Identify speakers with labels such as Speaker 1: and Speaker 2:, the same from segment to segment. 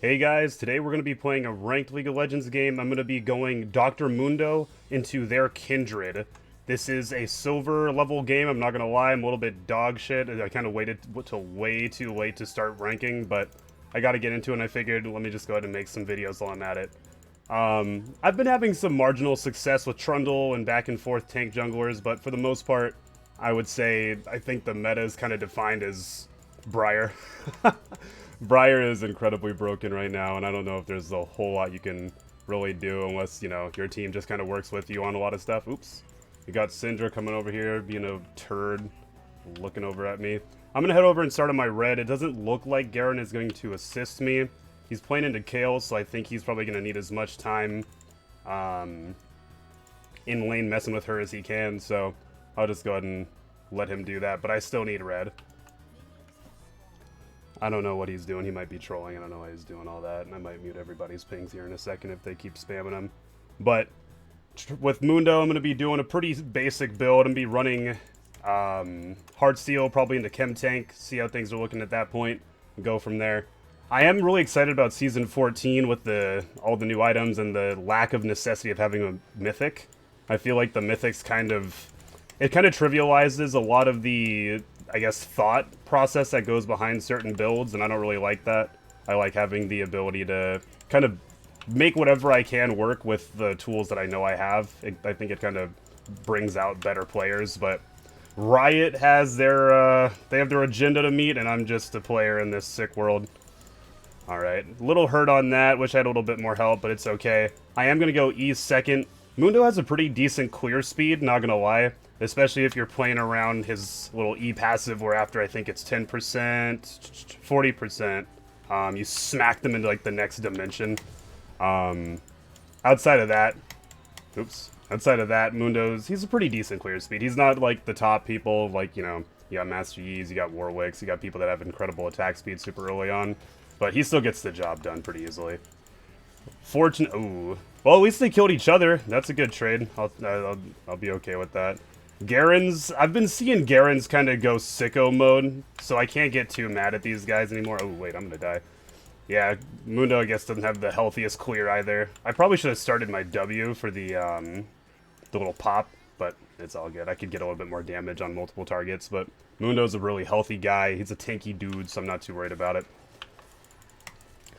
Speaker 1: Hey guys, today we're going to be playing a ranked League of Legends game. I'm going to be going Dr. Mundo into their Kindred. This is a silver level game, I'm not going to lie, I'm a little bit dog shit. I kind of waited till way too late to start ranking, but I got to get into it and I figured let me just go ahead and make some videos while I'm at it. I've been having some marginal success with Trundle and back and forth tank junglers, but for the most part, I would say I think the meta is kind of defined as Briar. Briar is incredibly broken right now, and I don't know if there's a whole lot you can really do unless, you know, your team just kind of works with you on a lot of stuff. Oops. We got Syndra coming over here, being a turd, looking over at me. I'm going to head over and start on my red. It doesn't look like Garen is going to assist me. He's playing into Kale, so I think he's probably going to need as much time in lane messing with her as he can, so I'll just go ahead and let him do that, but I still need red. I don't know what he's doing. He might be trolling. I don't know why he's doing all that. And I might mute everybody's pings here in a second if they keep spamming them. But with Mundo, I'm going to be doing a pretty basic build. I'm going to be running Heartsteel probably into Chem Tank. See how things are looking at that point. And go from there. I am really excited about Season 14 with all the new items and the lack of necessity of having a Mythic. I feel like the Mythics kind of trivializes a lot of the, I guess, thought process that goes behind certain builds, and I don't really like that. I like having the ability to kind of make whatever I can work with the tools that I know I have. I think it kind of brings out better players, but Riot has they have their agenda to meet, and I'm just a player in this sick world. Alright, little hurt on that, wish I had a little bit more help, but it's okay. I am going to go E second. Mundo has a pretty decent clear speed, not going to lie. Especially if you're playing around his little E passive where after I think it's 10%, 40%, you smack them into like the next dimension. Outside of that, he's a pretty decent clear speed. He's not like the top people, like, you know, you got Master Yi's, you got Warwicks, you got people that have incredible attack speed super early on. But he still gets the job done pretty easily. Fortunate, ooh. Well, at least they killed each other. That's a good trade. I'll be okay with that. Garen's, I've been seeing Garen's kind of go sicko mode, so I can't get too mad at these guys anymore. Oh, wait, I'm gonna die. Yeah, Mundo, I guess, doesn't have the healthiest clear either. I probably should have started my W for the little pop, but it's all good. I could get a little bit more damage on multiple targets, but Mundo's a really healthy guy. He's a tanky dude, so I'm not too worried about it.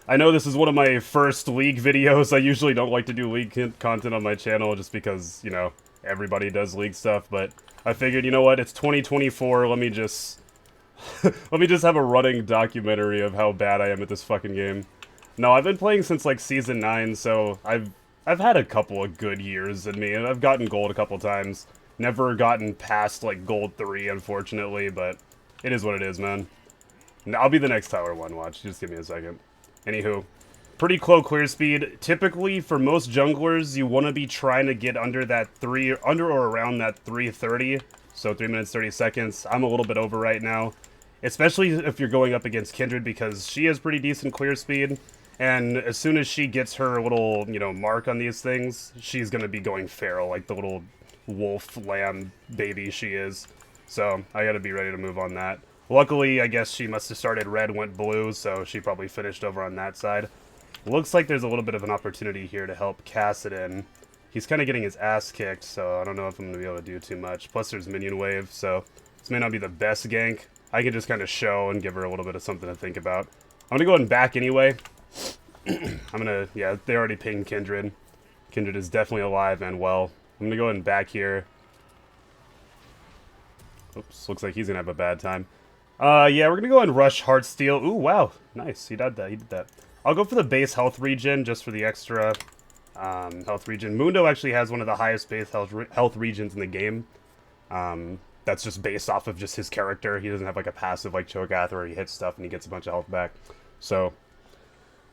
Speaker 1: I know this is one of my first League videos. I usually don't like to do League content on my channel just because, you know, everybody does League stuff, but I figured, you know what, it's 2024, let me just let me just have a running documentary of how bad I am at this fucking game. No, I've been playing since like Season 9, so I've had a couple of good years in me, and I've gotten gold a couple times. Never gotten past like gold 3, unfortunately, but it is what it is, man. I'll be the next Tyler 1, watch, just give me a second. Anywho, pretty close clear speed. Typically, for most junglers, you want to be trying to get under that under or around that 3:30, so 3 minutes 30 seconds. I'm a little bit over right now, especially if you're going up against Kindred because she has pretty decent clear speed, and as soon as she gets her little, you know, mark on these things, she's gonna be going feral like the little wolf lamb baby she is. So I gotta be ready to move on that. Luckily, I guess she must have started red, went blue, so she probably finished over on that side. Looks like there's a little bit of an opportunity here to help Kassadin. He's kind of getting his ass kicked, so I don't know if I'm going to be able to do too much. Plus, there's minion wave, so this may not be the best gank. I can just kind of show and give her a little bit of something to think about. I'm going to go ahead and back anyway. Yeah, they already pinged Kindred. Kindred is definitely alive and well. I'm going to go ahead and back here. Oops, looks like he's going to have a bad time. Yeah, we're going to go ahead and rush Heartsteel. Ooh, wow. Nice, he did that. I'll go for the base health regen, just for the extra health regen. Mundo actually has one of the highest base health regions in the game. That's just based off of just his character. He doesn't have like a passive like Cho'Gath where he hits stuff and he gets a bunch of health back. So,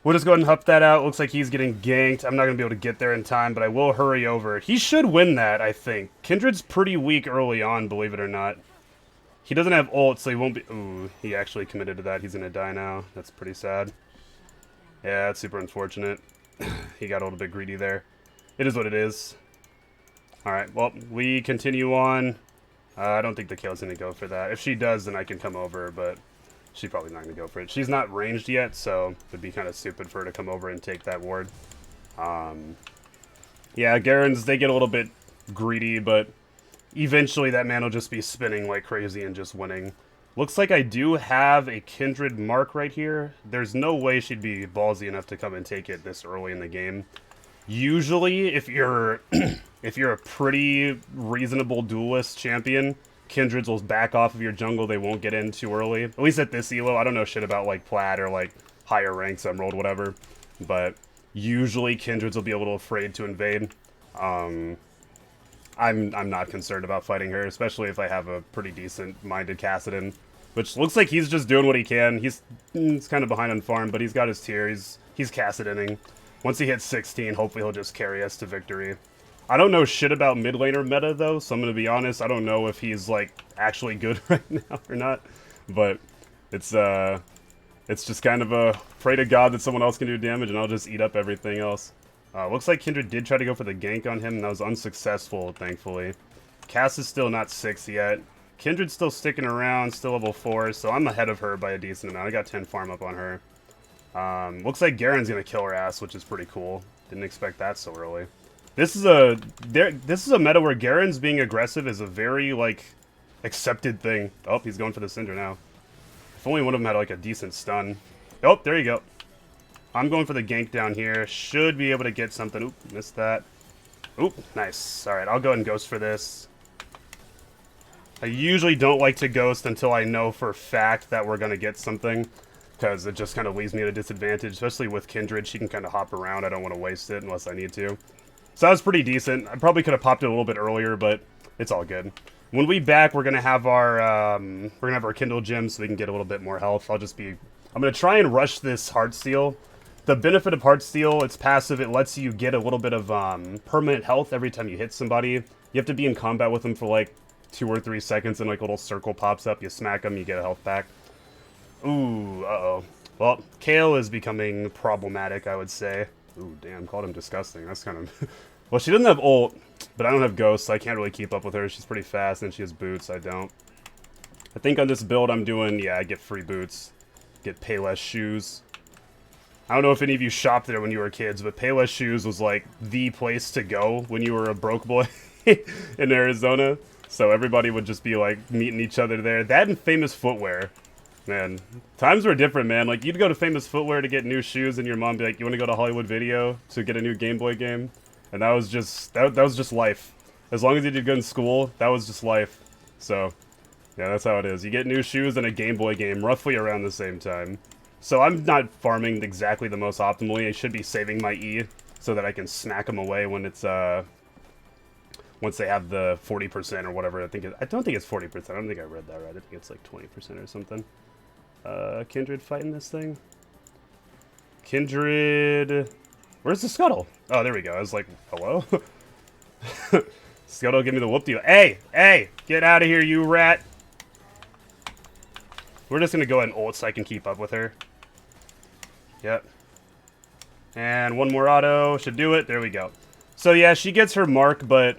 Speaker 1: we'll just go ahead and huff that out. Looks like he's getting ganked. I'm not going to be able to get there in time, but I will hurry over. He should win that, I think. Kindred's pretty weak early on, believe it or not. He doesn't have ult, so he won't be... Ooh, he actually committed to that. He's going to die now. That's pretty sad. Yeah, that's super unfortunate. He got a little bit greedy there. It is what it is. Alright, well, we continue on. I don't think the Kale's going to go for that. If she does, then I can come over, but She's probably not going to go for it. She's not ranged yet, so it'd be kind of stupid for her to come over and take that ward. Yeah, Garen's, they get a little bit greedy, but eventually that man will just be spinning like crazy and just winning. Looks like I do have a Kindred mark right here. There's no way she'd be ballsy enough to come and take it this early in the game. Usually, if you're if you're a pretty reasonable duelist champion, Kindreds will back off of your jungle. They won't get in too early. At least at this elo. I don't know shit about like Plat or like higher ranks, Emerald, whatever. But usually Kindreds will be a little afraid to invade. I'm not concerned about fighting her, especially if I have a pretty decent-minded Kassadin, which looks like he's just doing what he can. He's kind of behind on farm, but he's got his tier. He's Kassadining. Once he hits 16, hopefully he'll just carry us to victory. I don't know shit about mid laner meta, though, so I'm going to be honest. I don't know if he's, like, actually good right now or not, but it's just kind of a pray to God that someone else can do damage, and I'll just eat up everything else. Looks like Kindred did try to go for the gank on him, and that was unsuccessful, thankfully. Cass is still not 6 yet. Kindred's still sticking around, still level 4, so I'm ahead of her by a decent amount. I got 10 farm up on her. Looks like Garen's gonna kill her ass, which is pretty cool. Didn't expect that so early. This is a meta where Garen's being aggressive is a very, like, accepted thing. Oh, he's going for the Cinder now. If only one of them had, like, a decent stun. Oh, there you go. I'm going for the gank down here. Should be able to get something. Oop, missed that. Oop, nice. Alright, I'll go ahead and ghost for this. I usually don't like to ghost until I know for a fact that we're going to get something, because it just kind of leaves me at a disadvantage, especially with Kindred. She can kind of hop around. I don't want to waste it unless I need to. So that was pretty decent. I probably could have popped it a little bit earlier, but it's all good. When we back, we're going to have our Kindle gem so we can get a little bit more health. I'm going to try and rush this Heartsteel. The benefit of Heartsteel, it's passive. It lets you get a little bit of permanent health every time you hit somebody. You have to be in combat with them for like 2 or 3 seconds, and like a little circle pops up. You smack them, you get a health back. Ooh, uh-oh. Well, Kayle is becoming problematic, I would say. Ooh, damn, called him disgusting. That's kind of... Well, she doesn't have ult, but I don't have ghosts, so I can't really keep up with her. She's pretty fast, and she has boots. I don't. I think on this build I'm doing, yeah, I get free boots. Get Payless shoes. I don't know if any of you shopped there when you were kids, but Payless shoes was like the place to go when you were a broke boy in Arizona. So everybody would just be like meeting each other there. That and Famous Footwear. Man, times were different, man. Like, you'd go to Famous Footwear to get new shoes, and your mom would be like, you want to go to Hollywood Video to get a new Game Boy game? And that was just, that was just life. As long as you did good in school, that was just life. So, yeah, that's how it is. You get new shoes and a Game Boy game roughly around the same time. So I'm not farming exactly the most optimally. I should be saving my E so that I can snack them away when it's, once they have the 40% or whatever. I don't think it's 40%. I don't think I read that right. I think it's like 20% or something. Kindred fighting this thing? Kindred... Where's the Scuttle? Oh, there we go. I was like, hello? Scuttle, give me the whoop-de-you. Hey! Hey! Get out of here, you rat! We're just gonna go ahead and ult so I can keep up with her. Yep. And one more auto. Should do it. There we go. So yeah, she gets her mark, but...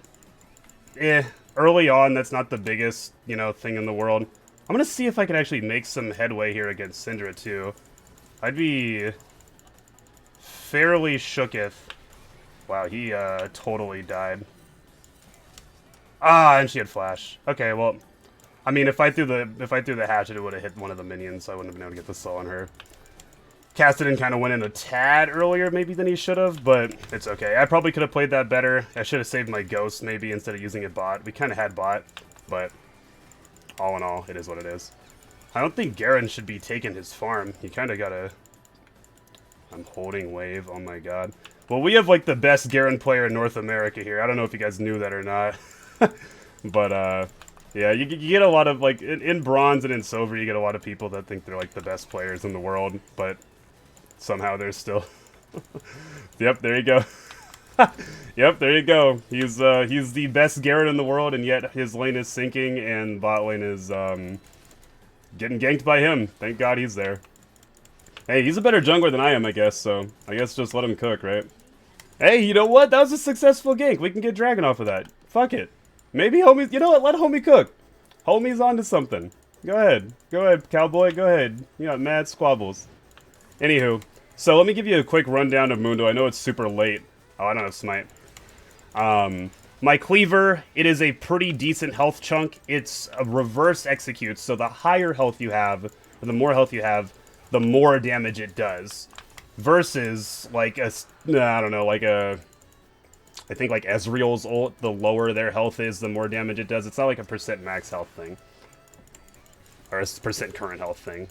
Speaker 1: early on, that's not the biggest, you know, thing in the world. I'm gonna see if I can actually make some headway here against Syndra, too. I'd be... fairly shooketh. Wow, he totally died. Ah, and she had flash. Okay, well, I mean, if I threw the hatchet, it would have hit one of the minions, so I wouldn't have been able to get the soul on her. Kassadin kind of went in a tad earlier, maybe, than he should have, but it's okay. I probably could have played that better. I should have saved my ghost, maybe, instead of using it bot. We kind of had bot, but all in all, it is what it is. I don't think Garen should be taking his farm. He kind of got to... I'm holding wave. Oh my god. Well, we have like the best Garen player in North America here. I don't know if you guys knew that or not. But yeah, you get a lot of like in bronze and in silver, you get a lot of people that think they're like the best players in the world, but somehow they're still. Yep, there you go. Yep, there you go. He's the best Garen in the world, and yet his lane is sinking and bot lane is getting ganked by him. Thank God he's there. Hey, he's a better jungler than I am, I guess, so I guess just let him cook, right? Hey, you know what? That was a successful gank. We can get Dragon off of that. Fuck it. Maybe homie... You know what? Let homie cook. Homie's onto something. Go ahead. Go ahead, cowboy. Go ahead. You got mad squabbles. Anywho, so let me give you a quick rundown of Mundo. I know it's super late. Oh, I don't have smite. My cleaver, it is a pretty decent health chunk. It's a reverse execute, so the higher health you have, or the more health you have, the more damage it does. Versus, like, I don't know, like I think like Ezreal's ult, the lower their health is, the more damage it does. It's not like a percent max health thing. Or a percent current health thing.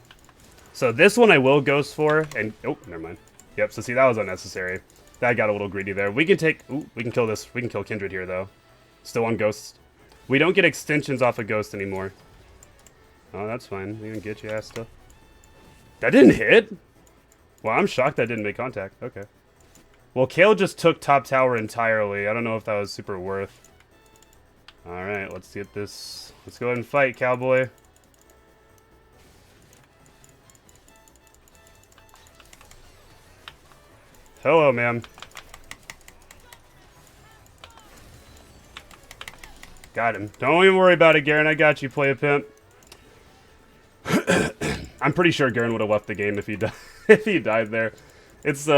Speaker 1: So this one I will ghost for, and, oh, never mind. Yep, so see, that was unnecessary. That got a little greedy there. We can take... Ooh, we can kill this. We can kill Kindred here, though. Still on Ghost. We don't get extensions off of Ghost anymore. Oh, that's fine. We can get your ass stuff. That didn't hit? Well, I'm shocked that didn't make contact. Okay. Well, Kale just took top tower entirely. I don't know if that was super worth. Alright, let's get this... Let's go ahead and fight, cowboy. Hello, ma'am. Got him. Don't even worry about it, Garen. I got you, play a pimp. I'm pretty sure Garen would have left the game if he if he died there. It's dude,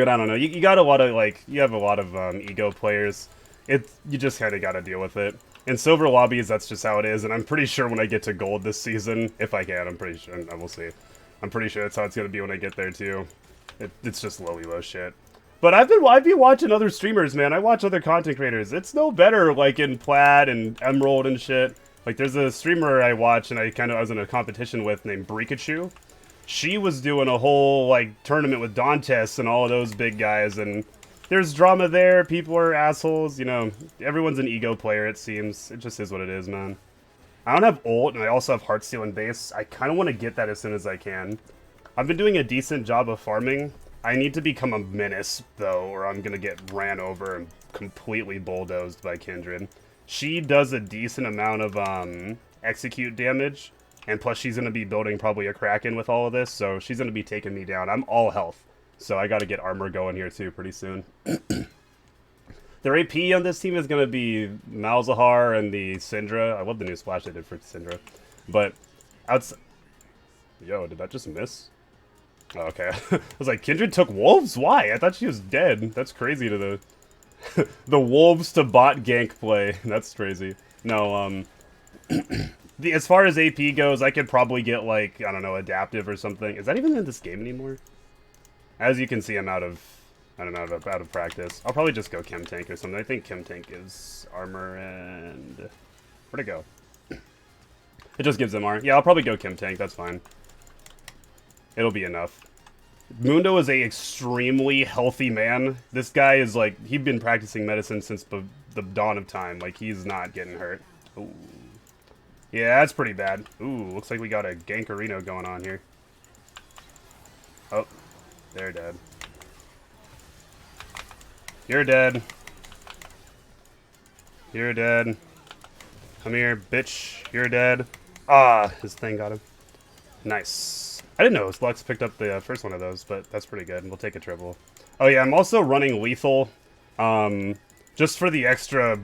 Speaker 1: I don't know. You got a lot of you have a lot of ego players. You just kind of got to deal with it. In silver lobbies, that's just how it is. And I'm pretty sure when I get to gold this season, if I can, I'm pretty sure. I will see. I'm pretty sure that's how it's gonna be when I get there too. It's just low elo shit. But I've been watching other streamers, man. I watch other content creators. It's no better, like, in Plaid and Emerald and shit. Like, there's a streamer I watch and I was in a competition with named Brikachu. She was doing a whole, like, tournament with Dantes and all of those big guys, and there's drama there. People are assholes, you know. Everyone's an ego player, it seems. It just is what it is, man. I don't have ult, and I also have Heartsteel and base. I kind of want to get that as soon as I can. I've been doing a decent job of farming. I need to become a menace, though, or I'm going to get ran over and completely bulldozed by Kindred. She does a decent amount of execute damage, and plus she's going to be building probably a Kraken with all of this, so she's going to be taking me down. I'm all health, so I got to get armor going here, too, pretty soon. Their AP on this team is going to be Malzahar and the Syndra. I love the new splash they did for Syndra. But, outside... Yo, did that just miss? Oh, okay. I was like, Kindred took wolves? Why? I thought she was dead. That's crazy to the... the wolves to bot gank play. That's crazy. No, as far as AP goes, I could probably get, like, I don't know, adaptive or something. Is that even in this game anymore? As you can see, I'm out of... I don't know, out of practice. I'll probably just go Chem Tank or something. I think Chem Tank is armor and... Where'd it go? It just gives them armor. Yeah, I'll probably go Chem Tank. That's fine. It'll be enough. Mundo is a extremely healthy man. This guy is like, he's been practicing medicine since the dawn of time. Like, he's not getting hurt. Ooh. Yeah, that's pretty bad. Ooh, looks like we got a Gankarino going on here. Oh, they're dead. You're dead. You're dead. Come here, bitch. You're dead. Ah, his thing got him. Nice. I didn't know Lux picked up the first one of those, but that's pretty good. We'll take a triple. Oh yeah, I'm also running lethal, just for the extra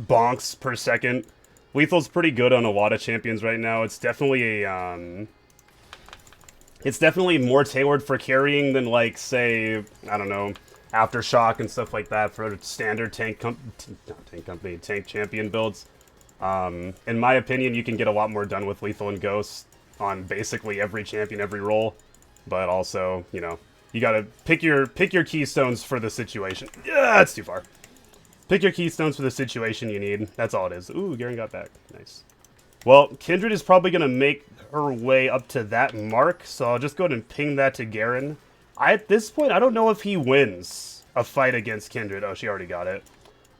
Speaker 1: bonks per second. Lethal's pretty good on a lot of champions right now. It's definitely a, it's definitely more tailored for carrying than, like, say, I don't know, Aftershock and stuff like that for standard tank champion builds. In my opinion, you can get a lot more done with lethal and ghost on basically every champion, every role, but also, you know, you gotta pick your keystones for the situation. Yeah, that's too far. Pick your keystones for the situation you need. That's all it is. Ooh, Garen got back. Nice. Well, Kindred is probably gonna make her way up to that mark, so I'll just go ahead and ping that to Garen. At this point, I don't know if he wins a fight against Kindred. Oh, she already got it.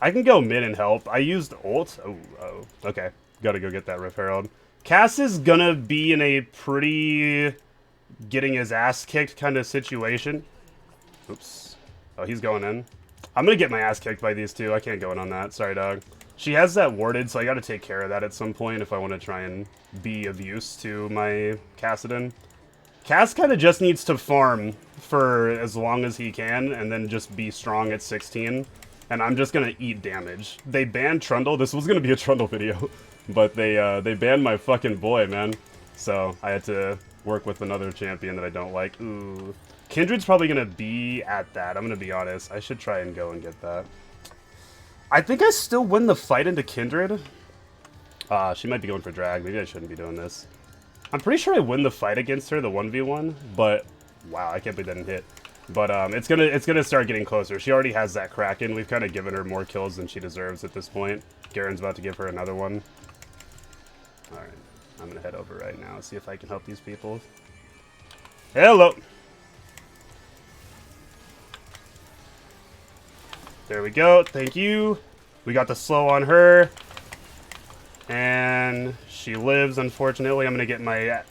Speaker 1: I can go mid and help. I used ult. Oh, okay. Gotta go get that Rift Herald. Cass is gonna be in a pretty getting his ass kicked kind of situation. Oops. Oh, he's going in. I'm gonna get my ass kicked by these two. I can't go in on that. Sorry, dog. She has that warded, so I gotta take care of that at some point if I want to try and be of use to my Kassadin. Cass kind of just needs to farm for as long as he can and then just be strong at 16. And I'm just gonna eat damage. They banned Trundle. This was gonna be a Trundle video. But they banned my fucking boy, man. So I had to work with another champion that I don't like. Ooh. Kindred's probably going to be at that. I'm going to be honest. I should try and go and get that. I think I still win the fight into Kindred. She might be going for drag. Maybe I shouldn't be doing this. I'm pretty sure I win the fight against her, the 1v1. But, wow, I can't believe that didn't hit. But it's gonna start getting closer. She already has that Kraken. We've kind of given her more kills than she deserves at this point. Garen's about to give her another one. Alright, I'm gonna head over right now, see if I can help these people. Hello! There we go, thank you. We got the slow on her. And she lives, unfortunately. I'm gonna get my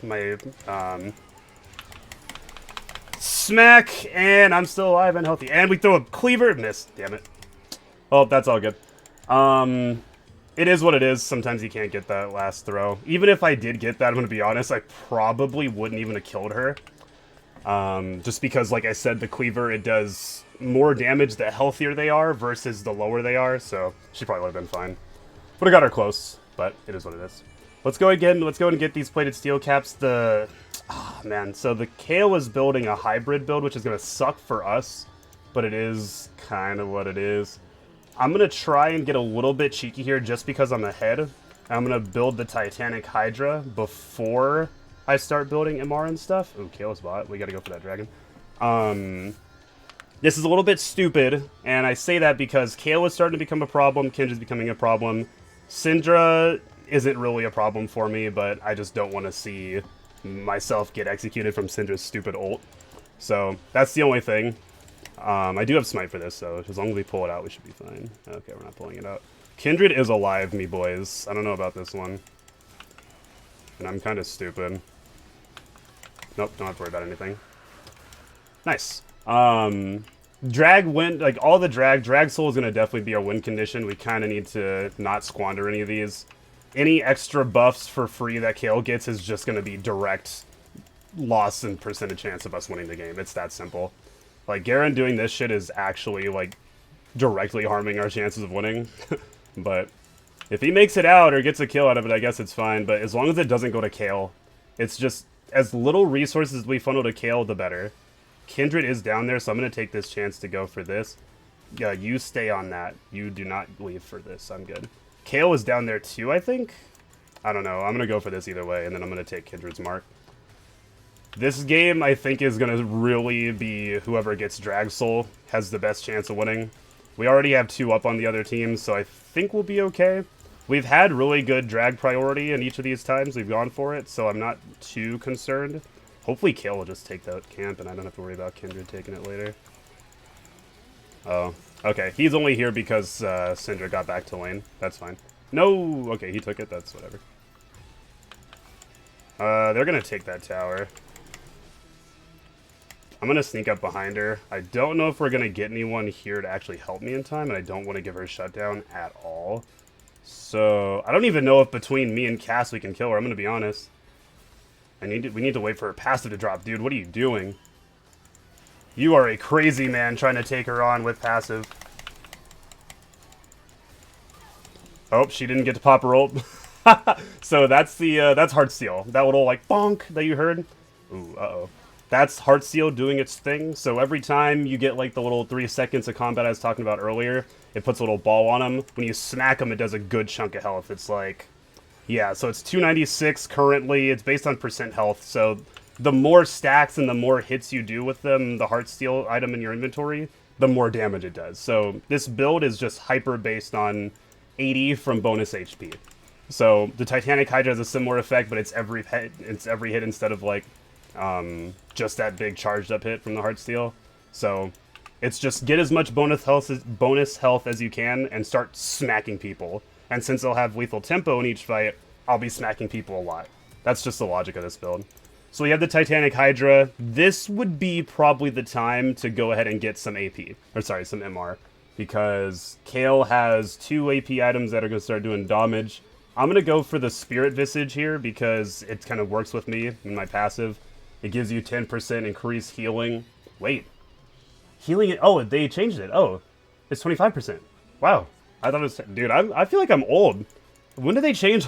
Speaker 1: smack, and I'm still alive and healthy. And we throw a cleaver. Miss. Damn it. Oh, that's all good. It is what it is. Sometimes you can't get that last throw. Even if I did get that, I'm going to be honest, I probably wouldn't even have killed her. Just because, like I said, the cleaver, it does more damage the healthier they are versus the lower they are. So she probably would have been fine. Would have got her close, but it is what it is. Let's go again. Let's go and get these plated steel caps. Man, so the Kale is building a hybrid build, which is going to suck for us, but it is kind of what it is. I'm going to try and get a little bit cheeky here just because I'm ahead. I'm going to build the Titanic Hydra before I start building MR and stuff. Ooh, Kale's bot. We got to go for that dragon. This is a little bit stupid, and I say that because Kale is starting to become a problem, Kindred's becoming a problem. Syndra isn't really a problem for me, but I just don't want to see myself get executed from Syndra's stupid ult. So that's the only thing. I do have smite for this, so as long as we pull it out, we should be fine. Okay, we're not pulling it out. Kindred is alive, me boys. I don't know about this one. And I'm kind of stupid. Nope, don't have to worry about anything. Nice. Drag win, like all the drag soul is going to definitely be our win condition. We kind of need to not squander any of these. Any extra buffs for free that Kale gets is just going to be direct loss and percentage chance of us winning the game. It's that simple. Like, Garen doing this shit is actually, like, directly harming our chances of winning. But if he makes it out or gets a kill out of it, I guess it's fine. But as long as it doesn't go to Kale, it's just as little resources we funnel to Kale, the better. Kindred is down there, so I'm going to take this chance to go for this. Yeah, you stay on that. You do not leave for this. I'm good. Kale is down there too, I think? I don't know. I'm going to go for this either way, and then I'm going to take Kindred's mark. This game, I think, is going to really be whoever gets Drag Soul has the best chance of winning. We already have 2 up on the other team, so I think we'll be okay. We've had really good drag priority in each of these times. We've gone for it, so I'm not too concerned. Hopefully Kale will just take that camp, and I don't have to worry about Kindred taking it later. Oh, okay. He's only here because Syndra got back to lane. That's fine. No! Okay, he took it. That's whatever. They're going to take that tower. I'm going to sneak up behind her. I don't know if we're going to get anyone here to actually help me in time, and I don't want to give her a shutdown at all. So, I don't even know if between me and Cass we can kill her, I'm going to be honest. We need to wait for her passive to drop. Dude, what are you doing? You are a crazy man trying to take her on with passive. Oh, she didn't get to pop her ult. So that's that's Heartsteel. That little, like, bonk that you heard. Ooh, uh-oh. That's Heartsteel doing its thing. So every time you get, like, the little 3 seconds of combat I was talking about earlier, it puts a little ball on him. When you smack him, it does a good chunk of health. It's like, yeah, so it's 296 currently. It's based on percent health. So the more stacks and the more hits you do with them, the Heartsteel item in your inventory, the more damage it does. So this build is just hyper based on 80 from bonus HP. So the Titanic Hydra has a similar effect, but it's every hit instead of, like, just that big charged up hit from the Heartsteel. So it's just get as much bonus health as you can and start smacking people. And since I'll have lethal tempo in each fight, I'll be smacking people a lot. That's just the logic of this build. So we have the Titanic Hydra. This would be probably the time to go ahead and get some AP. Or sorry, some MR. Because Kale has 2 AP items that are going to start doing damage. I'm going to go for the Spirit Visage here because it kind of works with me in my passive. It gives you 10% increased healing. Wait. Healing it? Oh, they changed it. Oh, it's 25%. Wow. I thought it was... Dude, I feel like I'm old. When did they change?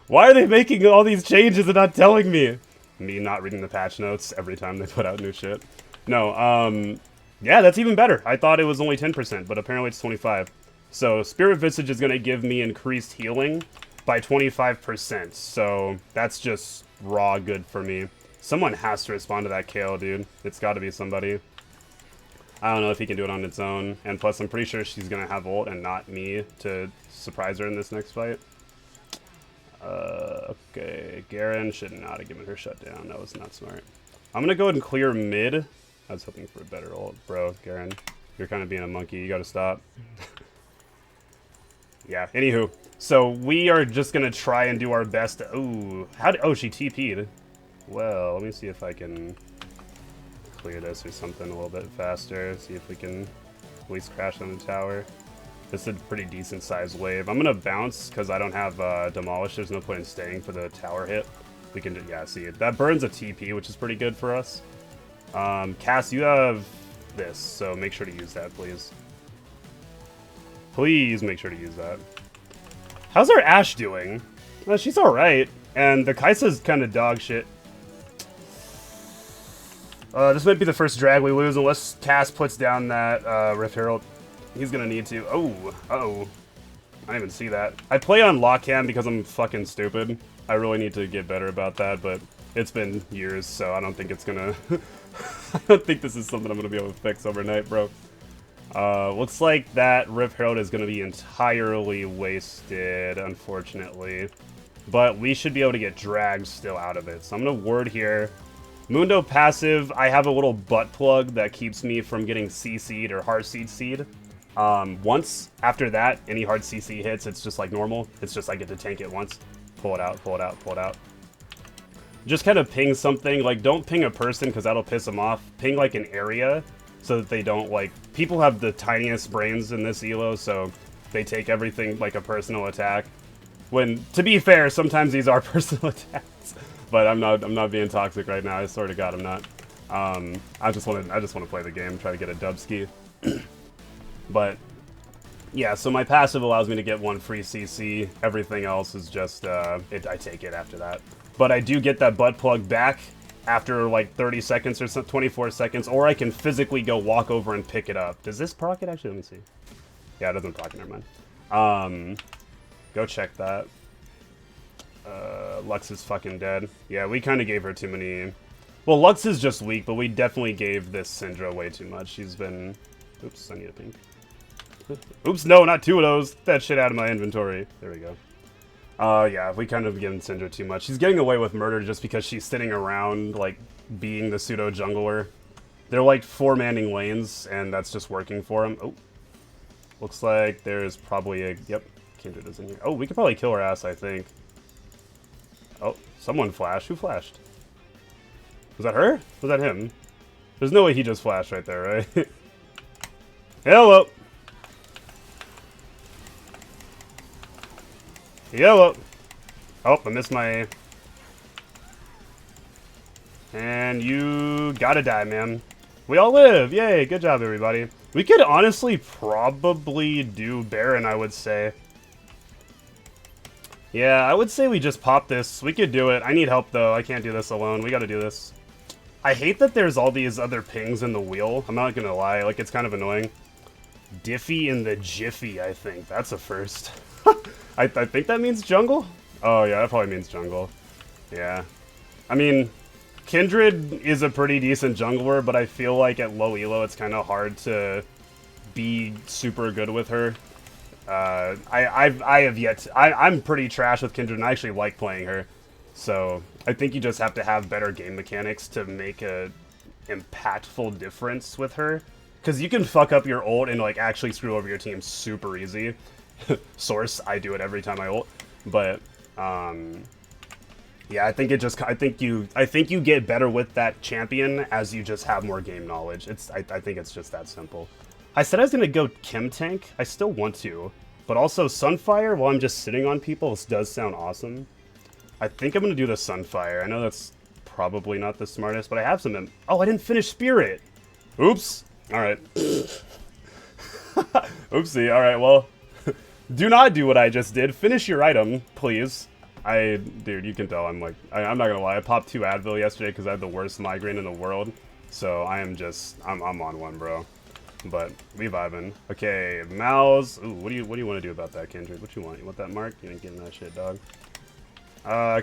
Speaker 1: Why are they making all these changes and not telling me? Me not reading the patch notes every time they put out new shit. No, yeah, that's even better. I thought it was only 10%, but apparently it's 25. So Spirit Visage is going to give me increased healing by 25%. So that's just raw good for me. Someone has to respond to that KO, dude. It's got to be somebody. I don't know if he can do it on its own. And plus, I'm pretty sure she's going to have ult and not me to surprise her in this next fight. Okay, Garen should not have given her shutdown. That was not smart. I'm going to go ahead and clear mid. I was hoping for a better ult. Bro, Garen, you're kind of being a monkey. You got to stop. Yeah, anywho. So we are just going to try and do our best. Ooh, oh, she TP'd. Well, let me see if I can clear this or something a little bit faster. See if we can at least crash on the tower. This is a pretty decent sized wave. I'm going to bounce because I don't have Demolish. There's no point in staying for the tower hit. We can, yeah, see it. That burns a TP, which is pretty good for us. Cass, you have this, so make sure to use that, please. Please make sure to use that. How's our Ashe doing? She's alright. And the Kai'Sa's kind of dog shit. This might be the first drag we lose unless Cass puts down that Rift Herald. He's gonna need to. Oh, uh-oh. I didn't even see that. I play on lock cam because I'm fucking stupid. I really need to get better about that, but it's been years, so I don't think it's gonna... I don't think this is something I'm gonna be able to fix overnight, bro. Looks like that Rift Herald is gonna be entirely wasted, unfortunately. But we should be able to get dragged still out of it. So I'm gonna ward here. Mundo passive, I have a little butt plug that keeps me from getting CC'd or hard CC'd. Once, after that, any hard CC hits, it's just like normal. It's just I get to tank it once. Pull it out, pull it out, pull it out. Just kind of ping something. Like, don't ping a person because that'll piss them off. Ping, like, an area so that they don't, like... People have the tiniest brains in this elo, so they take everything like a personal attack. When, to be fair, sometimes these are personal attacks. But I'm not being toxic right now. I swear to God, I'm not. I just want to play the game, try to get a dub ski. But yeah, so my passive allows me to get one free CC. Everything else is just I take it after that. But I do get that butt plug back after like 30 seconds or so, 24 seconds, or I can physically go walk over and pick it up. Does this proc it? Actually, let me see. Yeah, it doesn't proc it. Never mind. Go check that. Lux is fucking dead. Yeah, we kind of gave her too many... Well, Lux is just weak, but we definitely gave this Syndra way too much. She's been... Oops, I need a pink. Oops, no, not two of those. Get that shit out of my inventory. There we go. Yeah, we kind of given Syndra too much. She's getting away with murder just because she's sitting around, like, being the pseudo-jungler. They're, like, 4-manning lanes, and that's just working for them. Oh. Looks like there's probably a... Yep, Kindred is in here. Oh, we could probably kill her ass, I think. Oh, someone flashed. Who flashed? Was that her? Was that him? There's no way he just flashed right there, right? Hello! Hello! Oh, I missed my... And you gotta die, man. We all live! Yay! Good job, everybody. We could honestly probably do Baron, I would say. Yeah, I would say we just pop this. We could do it. I need help, though. I can't do this alone. We gotta do this. I hate that there's all these other pings in the wheel. I'm not gonna lie. Like, it's kind of annoying. Diffie in the Jiffy, I think. That's a first. I think that means jungle? Oh, yeah, that probably means jungle. Yeah. I mean, Kindred is a pretty decent jungler, but I feel like at low elo, it's kind of hard to be super good with her. I'm pretty trash with Kindred, and I actually like playing her. So I think you just have to have better game mechanics to make a impactful difference with her. Because you can fuck up your ult and like actually screw over your team super easy. Source, I do it every time I ult. But yeah, I think you get better with that champion as you just have more game knowledge. I think it's just that simple. I said I was gonna go Chem Tank. I still want to, but also Sunfire while I'm just sitting on people does sound awesome. I think I'm gonna do the Sunfire. I know that's probably not the smartest, but I have some. Oh, I didn't finish Spirit. Oops. All right. Oopsie. All right. Well, Do not do what I just did. Finish your item, please. Dude, you can tell I'm like, I'm not gonna lie. I popped 2 Advil yesterday because I had the worst migraine in the world. So I am just, I'm on one, bro. But we vibing. Okay, Mouse. Ooh, what do you want to do about that, Kindred? What you want? You want that mark? You ain't getting that shit, dog.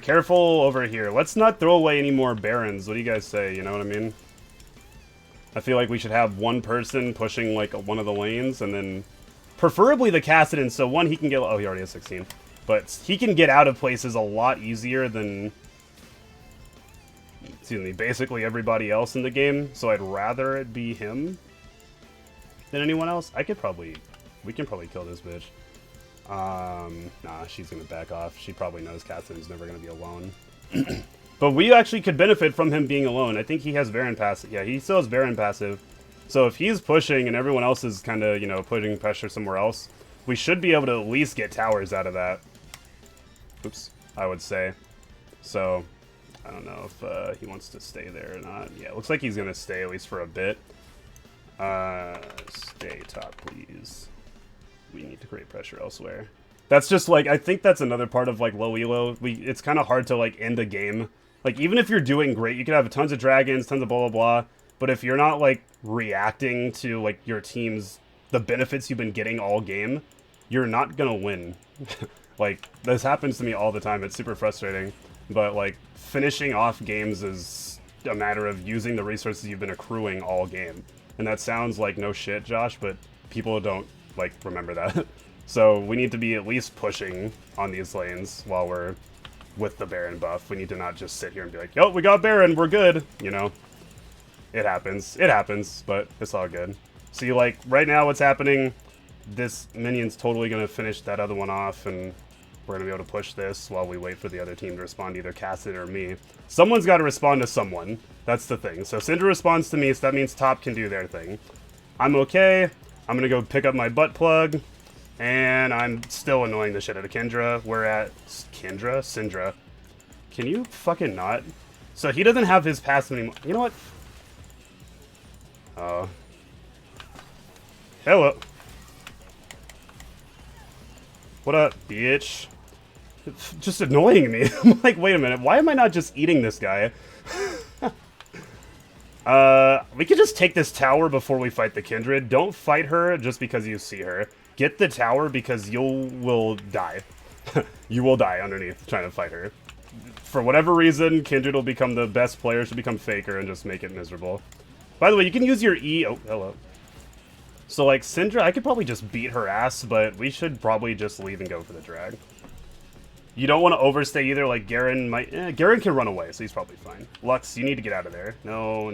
Speaker 1: Careful over here. Let's not throw away any more Barons. What do you guys say? You know what I mean? I feel like we should have one person pushing like one of the lanes, and then preferably the Kassadin. So one, he can get. Oh, he already has 16, but he can get out of places a lot easier than, excuse me, basically everybody else in the game. So I'd rather it be him than anyone else. We can probably kill this bitch. Nah, she's gonna back off. She probably knows Kassadin's never gonna be alone. But we actually could benefit from him being alone. I think he has Baron passive. Yeah, he still has Baron passive. So if he's pushing and everyone else is kind of, you know, putting pressure somewhere else, we should be able to at least get towers out of that. Oops, I would say. So, I don't know if he wants to stay there or not. Yeah, it looks like he's going to stay at least for a bit. Stay top, please. We need to create pressure elsewhere. That's just, like, I think that's another part of, like, low elo. It's kind of hard to, like, end a game. Like, even if you're doing great, you can have tons of dragons, tons of blah, blah, blah. But if you're not, like, reacting to, like, your team's, the benefits you've been getting all game, you're not gonna win. Like, this happens to me all the time. It's super frustrating. But, like, finishing off games is a matter of using the resources you've been accruing all game. And that sounds like no shit, Josh, but people don't, like, remember that. So we need to be at least pushing on these lanes while we're with the Baron buff. We need to not just sit here and be like, yo, we got Baron, we're good, you know? It happens, but it's all good. See, like, right now what's happening, this minion's totally going to finish that other one off, and we're going to be able to push this while we wait for the other team to respond, either Kassadin or me. Someone's got to respond to someone. That's the thing. So Syndra responds to me, so that means top can do their thing. I'm okay. I'm going to go pick up my butt plug. And I'm still annoying the shit out of Kendra. We're at Syndra. Can you fucking not? So he doesn't have his passive anymore. You know what? Oh. Hello. What up, bitch? It's just annoying me. I'm like, wait a minute. Why am I not just eating this guy? We could just take this tower before we fight the Kindred. Don't fight her just because you see her. Get the tower because you will die. You will die underneath trying to fight her. For whatever reason, Kindred will become the best player, should become Faker, and just make it miserable. By the way, you can use your E... Oh, hello. So, like, Syndra, I could probably just beat her ass, but we should probably just leave and go for the drag. You don't want to overstay either, like, Garen might... Garen can run away, so he's probably fine. Lux, you need to get out of there. No.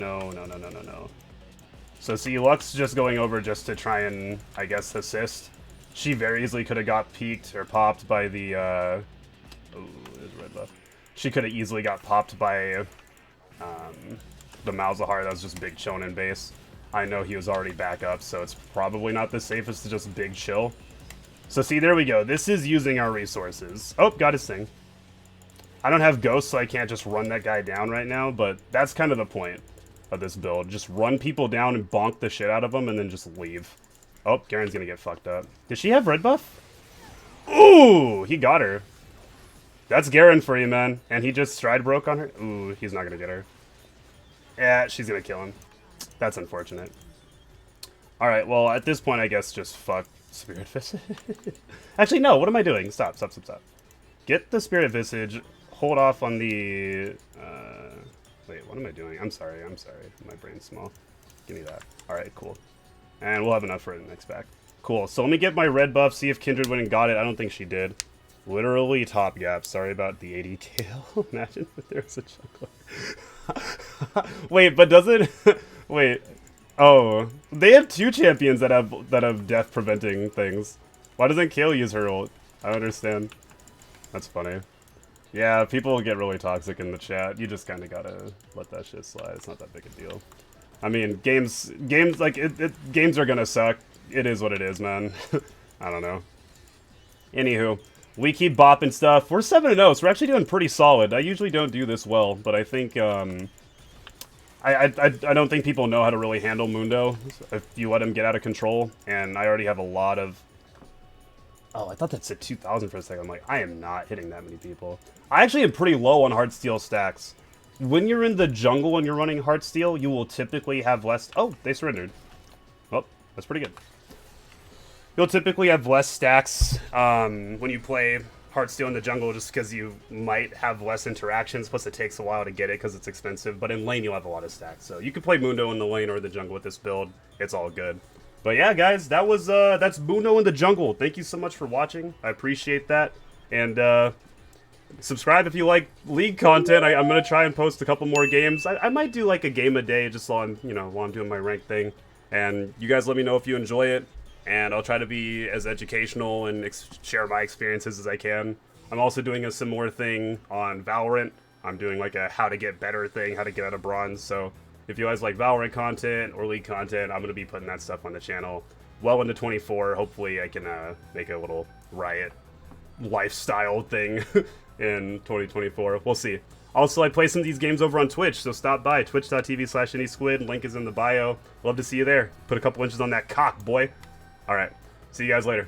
Speaker 1: So, see, Lux just going over just to try and, I guess, assist. She very easily could have got peeked or popped by the, Oh, there's red buff. She could have easily got popped by, the Malzahar. That was just big Shonen base. I know he was already back up, so it's probably not the safest to just big chill. So, see, there we go. This is using our resources. Oh, got his thing. I don't have ghosts, so I can't just run that guy down right now, but that's kind of the point of this build. Just run people down and bonk the shit out of them and then just leave. Oh, Garen's gonna get fucked up. Does she have red buff? Ooh, he got her. That's Garen for you, man. And he just stride broke on her. Ooh, he's not gonna get her. Yeah, she's gonna kill him. That's unfortunate. Alright, well, at this point, I guess just fuck Spirit Visage. Actually, no, what am I doing? Stop. Get the Spirit Visage. Hold off on the... Wait, what am I doing? I'm sorry. My brain's small. Give me that. Alright, cool. And we'll have enough for the next back. Cool, so let me get my red buff, see if Kindred went and got it. I don't think she did. Literally top gap. Sorry about the 80 tail. Imagine if there's a jungler. Wait, but does it... Wait. Oh. They have 2 champions that have death preventing things. Why doesn't Kayle use her ult? I don't understand. That's funny. Yeah, people get really toxic in the chat. You just kind of gotta let that shit slide. It's not that big a deal. I mean, games like games are gonna suck. It is what it is, man. I don't know. Anywho, we keep bopping stuff. We're 7-0, so we're actually doing pretty solid. I usually don't do this well, but I think I don't think people know how to really handle Mundo if you let him get out of control. And I already have a lot of Oh, I thought that said 2,000 for a second. I'm like, I am not hitting that many people. I actually am pretty low on Heartsteel stacks. When you're in the jungle and you're running Heartsteel, you will typically have less... Oh, they surrendered. Oh, that's pretty good. You'll typically have less stacks when you play Heartsteel in the jungle just because you might have less interactions, plus it takes a while to get it because it's expensive. But in lane, you'll have a lot of stacks. So you can play Mundo in the lane or the jungle with this build. It's all good. But yeah, guys, that was that's Mundo in the jungle. Thank you so much for watching. I appreciate that. And subscribe if you like League content. I'm gonna try and post a couple more games. I might do like a game a day just while I'm while I'm doing my rank thing. And you guys let me know if you enjoy it. And I'll try to be as educational and share my experiences as I can. I'm also doing a similar thing on Valorant. I'm doing like a how to get better thing, how to get out of bronze. So if you guys like Valorant content or League content, I'm going to be putting that stuff on the channel well into 24. Hopefully I can make a little Riot lifestyle thing in 2024. We'll see. Also, I play some of these games over on Twitch, so stop by, twitch.tv/AnySquid. Link is in the bio. Love to see you there. Put a couple inches on that cock, boy. All right. See you guys later.